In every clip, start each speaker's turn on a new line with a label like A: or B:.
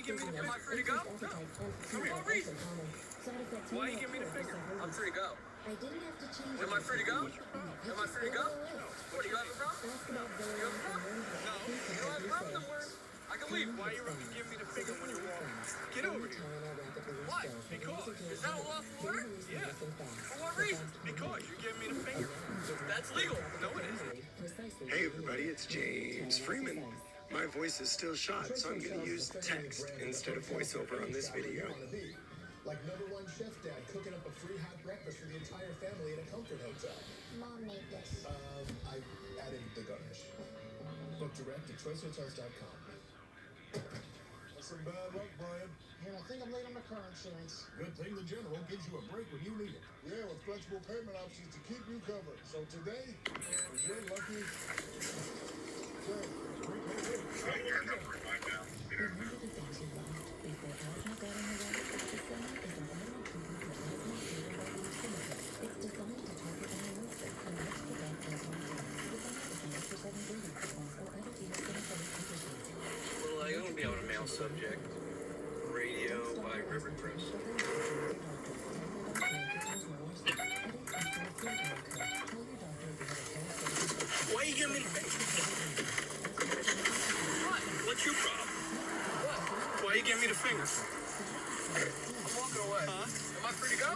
A: you give me the finger?
B: Am I free to go?
A: No. For what reason?
B: Why you give me the finger? I'm free to go. Am I free to go? Am I free to go? What, do you have a problem? You have a problem?
A: No.
B: You don't have a problem, then I can leave.
A: Why you giving me the finger when you're walking? Get over here.
B: Why?
A: Because.
B: Is that a lawful order?
A: Yeah.
B: For what reason?
A: Because you're giving me the finger.
B: That's legal.
A: No, it isn't.
C: Hey everybody, it's James Freeman. My voice is still shot, so I'm going to use text instead of voiceover on this video.
D: Like #1 chef dad cooking up a free hot breakfast for the entire family in a comfort hotel.
E: Mom made this.
D: I added the garnish. Book direct at choicehotels.com. That's some bad luck, Brian.
E: And I think I'm late on my car insurance.
D: Good thing the General gives you a break when you need it. Yeah, with flexible payment options to keep you covered. So today, if you're lucky,
B: Well, I won't be able to mail subject. Radio by River Press.
A: Why you giving me the finger?
B: What?
A: What's your problem?
B: What?
A: Why you giving me the finger?
B: I'm walking away.
A: Huh?
B: Am I free to go?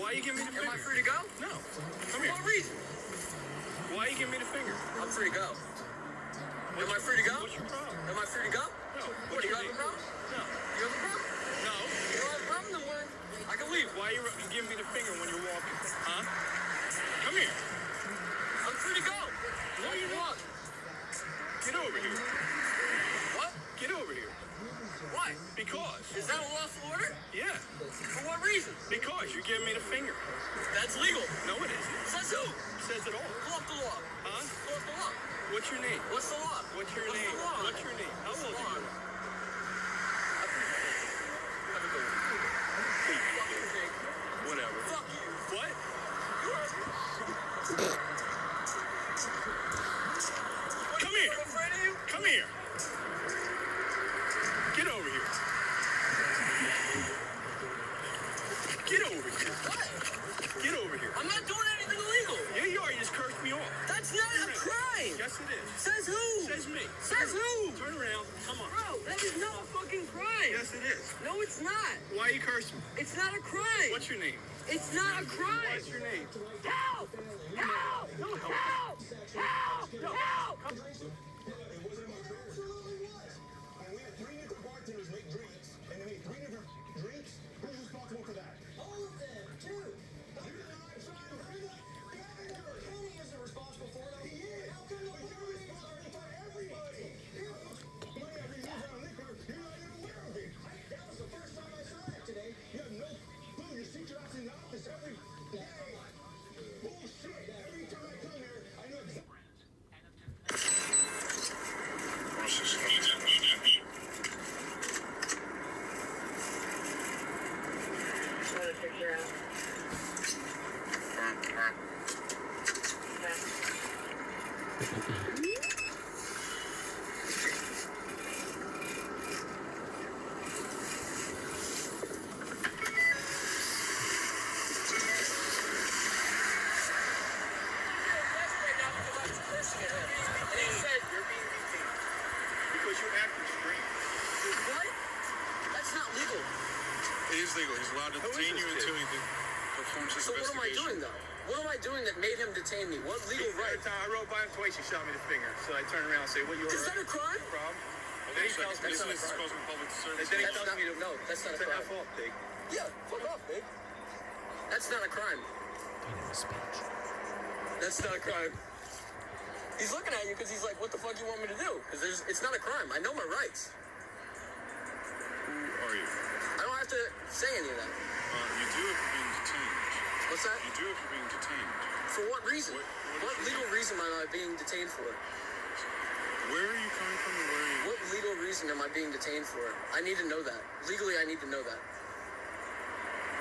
A: Why you giving me the
B: Am
A: finger?
B: I free to go?
A: No. Come
B: For
A: here.
B: what reason?
A: Why you giving me the finger?
B: I'm free to go. Am I free to go?
A: What's your problem?
B: Am I free to go?
A: No.
B: What, do you have a problem?
A: No.
B: You have a problem?
A: No.
B: You don't have a problem, then I can leave.
A: Why you giving me the finger when you're walking? Huh? Come here.
B: I'm free to go.
A: No, you're not. Get over here.
B: What?
A: Get over here.
B: Why?
A: Because.
B: Is that a lawful order?
A: Yeah.
B: For what reason?
A: Because you're giving me the finger.
B: That's legal.
A: No, it isn't.
B: Says who?
A: Says it all.
B: Pull up the law.
A: Huh?
B: Pull up the law.
A: What's your name?
B: What's the law?
A: What's your
B: What's
A: name?
B: the law?
A: What's your name? How old are you?
B: Have a good one. Fucking pig.
A: Whatever.
B: Fuck you.
A: What? Come here.
B: I'm afraid of you?
A: Come here. Get over here. Get over here.
B: What?
A: Get over here.
B: I'm not doing anything illegal.
A: Yeah, you are. You just cursed me off.
B: That's not a crime.
A: Yes, it is.
B: Says who?
A: Says me.
B: Says who?
A: Turn around. Come on.
B: Bro, that is not a fucking crime.
A: Yes, it is.
B: No, it's not.
A: Why you cursing me?
B: It's not a crime.
A: What's your name?
B: It's not a crime.
A: What's your name?
B: Help! Help! Help! Help! Help!
D: It wasn't about absolutely was. And we had 3 different bartenders make drinks, and they made 3 different drinks. Who's responsible for that? All of them, too. Kenny isn't responsible for it. He is. How come you're responsible for everybody? Money I reuse on liquor, you're not even aware of it. That was the first time I saw that today. You have no clue. You sit your ass in the office every day. Bullshit. Every time I come here, I know exactly.
B: Try to figure out.
A: Because you're acting strange.
B: What? That's not legal.
F: It is legal. He's allowed to detain you until he performs his
B: So what am I doing,
F: investigation.
B: though? What am I doing that made him detain me? What legal right?
A: Every time I rode by him twice, he shot me the finger. So I turned around and said, "What you
B: Is that a crime?
A: problem?"
F: Hold
A: Then
F: on a
A: he tells
F: second.
A: me,
F: This
B: not a
F: is
B: crime.
F: supposed to be public service.
A: And then he
B: That's
A: tells
B: not,
A: me to
B: no, that's not a
A: turn that
B: crime.
A: off, pig.
B: Yeah, fuck off, babe. That's not a crime. That's not a crime. He's looking at you because he's like, what the fuck you want me to do? Because it's not a crime. I know my rights.
F: Who are you?
B: I don't have to say any of that.
F: You do if you're being detained.
B: What's that?
F: You do if you're being detained.
B: For what reason?
F: What is
B: What legal
F: your
B: reason am I being detained for?
F: Where are you coming from and where are you?
B: What legal reason am I being detained for? I need to know that. Legally, I need to know that.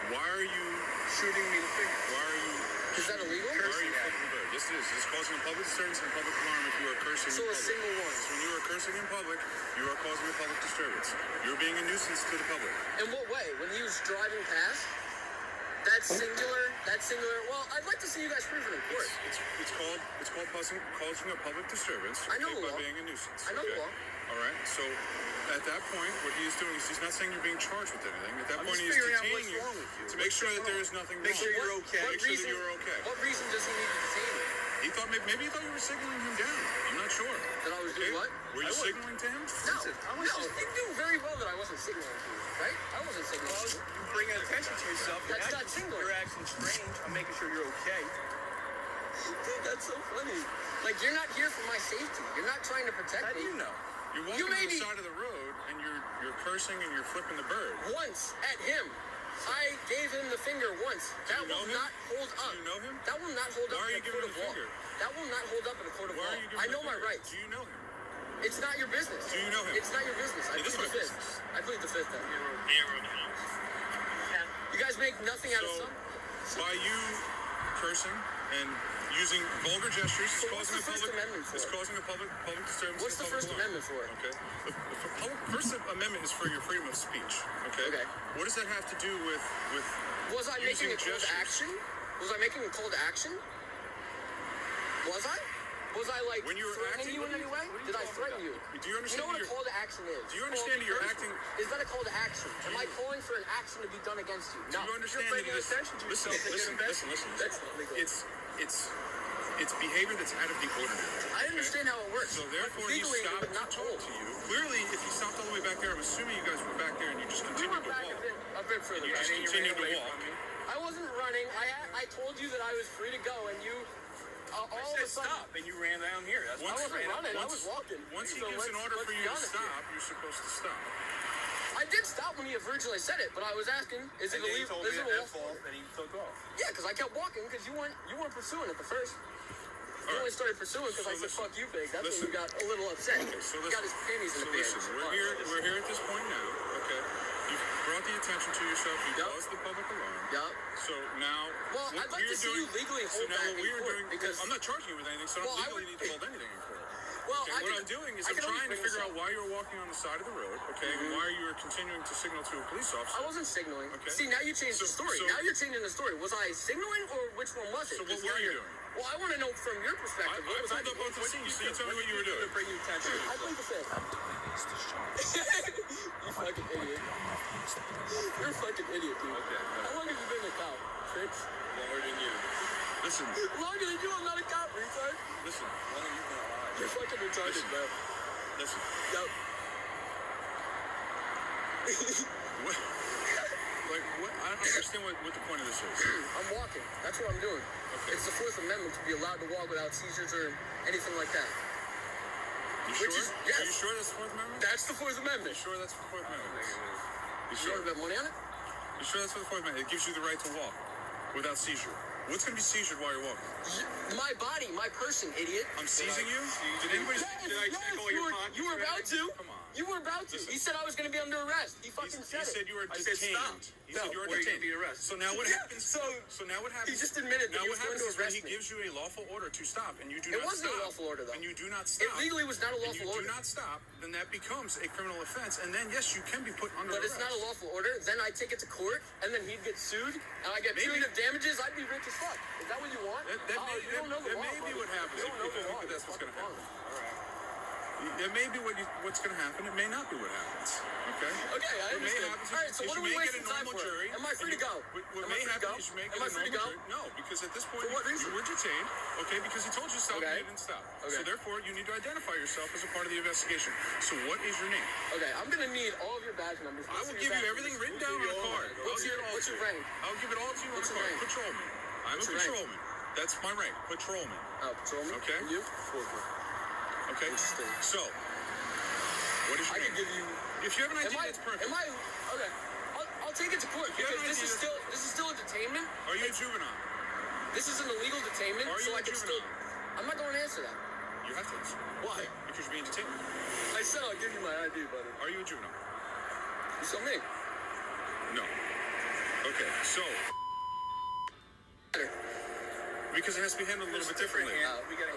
F: Why are you
A: Shooting me the finger.
F: Why are you
B: Is that illegal?
F: Why are you flipping the bird? Yes, it is. It's causing a public disturbance and a public alarm if you are cursing
B: So
F: in
B: a
F: public.
B: single one.
F: So when you are cursing in public, you are causing a public disturbance. You're being a nuisance to the public.
B: In what way? When he was driving past? That's singular. Well, I'd like to see you guys prove it in court.
F: It's called causing a public disturbance.
B: I know the
F: by
B: law.
F: being a nuisance.
B: I know the
F: okay?
B: law.
F: All right. So at that point, what he is doing is he's not saying you're being charged with anything. At that
A: I'm
F: point,
A: just
F: he is
A: figuring out
F: detaining
A: what's wrong with you.
F: to make sure that there is nothing
A: Make
F: wrong.
A: sure you're okay.
F: Make sure that you're okay.
B: What reason does he need to detain me?
F: He thought maybe he thought you were signaling him down. I'm not sure.
B: That I was doing what?
F: Were you signaling to him?
B: No, you knew very well that I wasn't signaling to you, right? I wasn't signaling
A: Well,
B: to you.
A: you bring attention to yourself.
B: That's not singular.
A: You're acting strange. I'm making sure you're okay.
B: Dude, that's so funny. Like, you're not here for my safety. You're not trying to protect
A: How do
B: me.
A: you know?
F: You're walking to the side of the road and you're cursing and you're flipping the bird.
B: Once at him. I gave him the finger once. That will not hold up.
F: Do you know him?
B: That will not hold up
F: Why are
B: in
F: you
B: a court
F: giving
B: of
F: him
B: law.
F: the finger?
B: That will not hold up in a court of
F: Why
B: law.
F: are you giving
B: I
F: him
B: know
F: the
B: my
F: finger?
B: rights.
F: Do you know him?
B: It's not your business.
F: Do you know him?
B: It's not your business. I
F: It is
B: plead
F: my
B: the fifth.
F: business.
B: I plead the fifth then. You guys make nothing out of
F: So,
B: something.
F: by you cursing and using vulgar gestures,
B: So what's the First Amendment for?
F: It's causing a public disturbance.
B: What's
F: and
B: the
F: public
B: First
F: alarm.
B: Amendment for?
F: Okay. First Amendment is for your freedom of speech. Okay.
B: Okay.
F: What does that have to do with
B: Was I making a call to
F: gestures?
B: action? Was I making a call to action? Was I? Was I like
F: When you were
B: threatening
F: acting-
B: you in any way? Did I threaten you?
F: Do you understand
B: You know what a
F: you're-
B: call to action is?
F: Do you understand that you're acting?
B: Is that a call to action? Am I calling for an action to be done against you?
F: Do
B: No.
F: you understand
A: You're
F: that
A: bringing
F: it is?
A: attention to
F: Listen,
A: yourself and
F: listen,
A: get
F: listen, listen.
B: That's not legal.
F: It's behavior that's out of the ordinary.
B: I understand how it works.
F: So therefore, he
B: legally, it
F: stopped
B: would not
F: to talk
B: hold.
F: to you. Clearly, if he stopped all the way back there, I'm assuming you guys were back there and you just
B: We
F: continued
B: were
F: to
B: back
F: walk.
B: a bit further.
F: You
B: back.
F: just continued to
A: away
F: walk.
A: from me.
B: I wasn't running. I told you that I was free to go, and you all
A: I
B: of
A: said
B: a sudden.
A: stop, and you ran down here. That's
B: I
A: why
B: wasn't
A: ran up.
B: running. I was walking.
F: Once he
B: So
F: gives an order
B: let's
F: for you
B: be
F: to
B: honest here.
F: stop, you're supposed to stop.
B: I did stop when he originally said it, but I was asking, is it
A: And then he
B: illegal?
A: told
B: Is
A: me
B: it
A: to
B: a
A: F off, and he took off.
B: Yeah, because I kept walking because you weren't pursuing it the first. You
F: All
B: only
F: right.
B: started pursuing because
F: So
B: I said
F: listen.
B: fuck you, pig. That's
F: Listen.
B: when you got a little upset.
F: So
B: He got his panties in
F: so
B: the pants.
F: listen, we're here at this point now, okay? You've brought the attention to yourself, you
B: Yup.
F: caused the public alarm.
B: Yup.
F: So now,
B: Well,
F: what
B: I'd like
F: we're
B: to see you legally
F: so
B: hold
F: now
B: that
F: what
B: in
F: we're
B: court,
F: doing,
B: because-
F: I'm not charging you with anything, so I
B: Well,
F: don't
B: I
F: legally
B: would-
F: need to hold anything in court.
B: Well,
F: Okay,
B: I
F: what
B: could-
F: I'm doing is
B: I
F: I'm
B: could always
F: trying to
B: bring
F: figure
B: this
F: out
B: up.
F: why you're walking on the side of the road, okay, and why you are continuing to signal to a police officer.
B: I wasn't signaling.
F: Okay.
B: See, now you changed the
F: So-
B: story.
F: so-
B: now you're changing the story. Was I signaling or which one was it?
F: So what
B: 'Cause
F: were
B: now
F: you
B: you're-
F: doing?
B: Well, I want to know from your perspective.
F: I
B: What was I
F: pulled up
B: doing?
F: onto the scene, so you tell me what you were
A: To
F: doing.
A: bring you attention.
B: I plead the fifth. You fucking idiot. You're a fucking idiot, dude.
A: Okay.
B: How long have you been a cop? 6?
A: Longer than you.
F: Listen,
B: Longer than you. I'm not a cop, retard.
F: listen,
A: Longer than you've been alive.
B: You're fucking retarded,
F: Listen.
B: bro.
F: listen.
B: Yup.
F: What? Like, what? I don't understand what the point of this is.
B: I'm walking. That's what I'm doing.
F: Okay.
B: It's the Fourth Amendment to be allowed to walk without seizures or anything like that.
F: You
B: Which
F: sure?
B: is- yes.
F: Are you sure that's the Fourth Amendment?
B: That's the Fourth Amendment.
F: You sure that's the Fourth Amendment? You
B: You
F: sure?
B: want to bet money on it?
F: You sure that's for the Fourth Amendment? It gives you the right to walk without seizure. What's going to be seizured while you're walking?
B: My body, my person, idiot.
F: I'm seizing you? Did anybody?
A: Did I check all your pockets
B: you were
A: or
B: about
A: anything?
B: to.
F: Come on.
B: You were about to.
F: Listen.
B: He said I was going to be under arrest. He fucking
F: He
B: said
F: said
B: it.
F: you were
A: I said
F: detained.
A: stop.
F: He said you were
A: Or you're
F: detained.
A: gonna be arrested.
F: So now what
B: Yeah,
F: happens?
B: so
F: now what happens?
B: he just admitted that
F: now
B: he
F: what
B: was going
F: happens
B: to
F: is when
B: arrest
F: he
B: me.
F: gives you a lawful order to stop, and you do
B: It
F: not
B: wasn't a
F: stop.
B: lawful order, though.
F: And you do not
B: It
F: stop.
B: legally was not a
F: and
B: lawful
F: you
B: order.
F: do not stop, then that becomes a criminal offense, and then yes, you can be put under
B: But
F: arrest.
B: it's not a lawful order. Then I take it to court, and then he'd get sued, and I get
F: Maybe.
B: punitive damages. I'd be rich as fuck. Is that what you want?
F: That
B: Oh,
F: may,
B: you don't know the
F: that
B: law,
F: may be
B: buddy.
F: what happens.
B: You don't know
F: if you
B: the law.
F: think that's what's
B: You're
F: going to
B: fucking
F: happen.
B: wrong.
F: It may be what's going to happen. It may not be what happens. Okay.
B: Okay, I
F: What may
B: understand.
F: happen
B: All right, so
F: is
B: what
F: you
B: are we
F: may
B: wasting
F: get a
B: time
F: normal
B: for?
F: jury.
B: Am I free to go?
F: What
B: Am
F: may
B: I free to
F: happen
B: go?
F: is you may get
B: Am I
F: a
B: free to
F: normal
B: go?
F: jury. No, because at this point
B: For what reason?
F: you were detained. Okay, because he told you to stop
B: Okay.
F: and you didn't stop.
B: Okay.
F: So therefore, you need to identify yourself as a part of the investigation. So what is your name?
B: Okay, I'm gonna need all of your badge numbers.
F: I will
B: What's
F: give
B: your
F: you
B: badge
F: everything
B: numbers?
F: written down on a card.
B: What's your rank?
F: I'll give it all to you on a
B: What's your
F: card.
B: rank?
F: Patrolman. I'm
B: What's
F: a
B: your rank?
F: patrolman. That's my rank. Patrolman.
B: Oh, patrolman.
F: Okay.
B: And you?
F: Okay.
B: Interesting.
F: So, what is your
B: I
F: name?
B: could give you.
F: If you have an
B: Am
F: idea,
B: I?
F: that's perfect.
B: Am I? Okay. I'll take it to court
F: you have
B: because
F: an idea,
B: this is still a detainment.
F: Are you a juvenile?
B: This is an illegal detainment,
F: Are
B: so
F: you
B: I
F: a
B: can still.
F: juvenile?
B: I'm not going to answer that.
F: You have to answer.
B: Why?
F: Because you're being detained.
B: I said I'll give you my ID, buddy.
F: Are you a juvenile?
B: You tell me.
F: No. Okay, so Because it has to be handled a little bit differently.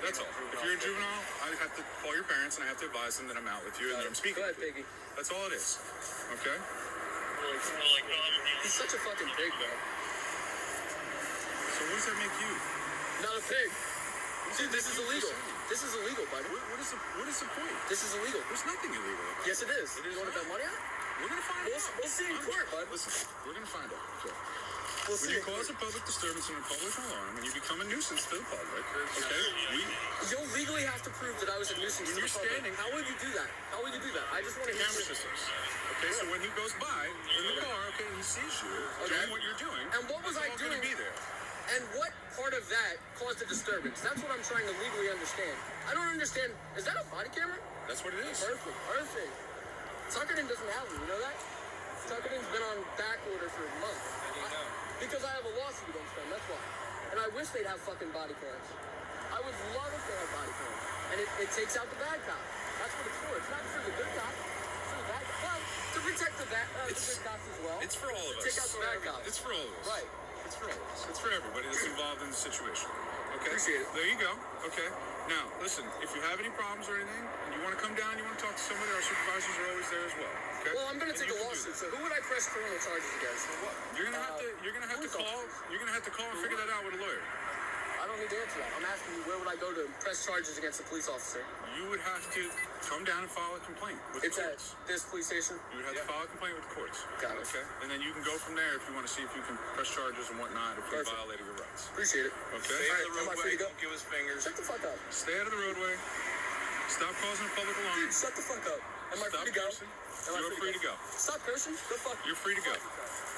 F: That's all. If you're a juvenile, I have to call your parents and I have to advise them that I'm out with you and that I'm speaking.
B: Go ahead,
F: with you.
B: Piggy.
F: That's all it is. Okay?
B: He's such a fucking pig, bro.
F: So what does that make you?
B: Not a pig. Dude, this is illegal. This is illegal, buddy.
F: What is the point?
B: This is illegal.
F: There's nothing illegal about it.
B: Yes, it is.
F: It is
B: You want to
F: not.
B: bet money on it?
F: We're gonna find out.
B: We'll see in court, bud.
F: Listen, we're gonna find out. Okay.
B: We'll
F: When
B: see.
F: you cause a public disturbance and a public alarm, and you become a nuisance to the public, okay?
B: You'll legally have to prove that I was a nuisance
F: When
B: to the
F: you're
B: public.
F: standing-
B: How will you do that? How will you do that? I just want to hear
F: Camera systems. Okay, so when he goes by in the car, okay, and he sees you doing what you're doing,
B: And what was
F: it's
B: I
F: all gonna
B: doing?
F: be there.
B: And what part of that caused a disturbance? That's what I'm trying to legally understand. I don't understand. Is that a body camera?
F: That's what it is.
B: Perfect. Tuckerton doesn't have them. You know that? Tuckerton's been on back order for months. Because I have a lawsuit against them. That's why. And I wish they'd have fucking body cams. I would love if they had body cams. And it takes out the bad cop. That's what it's for. It's not for the good cop. It's for the bad cop. Well, to protect the good cops as well.
F: It's for all of us.
B: Take out the bad cops.
F: It's for all of us.
B: Right.
F: It's for all of us. It's for everybody that's involved in the situation. Okay?
B: Appreciate it.
F: There you go. Okay. Now, listen, if you have any problems or anything, and you want to come down, you want to talk to somebody, our supervisors are always there as well. Okay?
B: Well, I'm going to
F: And
B: take
F: you
B: a
F: can do
B: lawsuit.
F: that.
B: So who would I press criminal charges against? For what?
F: You're gonna have to. You're gonna have to
B: police
F: call.
B: officers.
F: You're gonna have to call and figure that out with a lawyer.
B: I don't need to answer that. I'm asking you, where would I go to press charges against a police officer?
F: You would have to come down and file a complaint with
B: It's
F: the
B: at
F: courts.
B: this police station?
F: You would have to file a complaint with the courts.
B: Got it.
F: Okay. And then you can go from there if you want to see if you can press charges and whatnot if you
B: Perfect.
F: violated your rights.
B: Appreciate it.
F: Okay.
B: All right, am I free to go?
A: Give us fingers.
B: Shut the fuck up.
F: Stay out of the roadway. Stop causing a public alarm.
B: Dude, shut the fuck up. Am I
F: Stop
B: free to go?
F: cursing.
B: Am I
F: You're free to go.
B: Stop cursing. Go fuck.
F: You're free to go.
B: Fuck.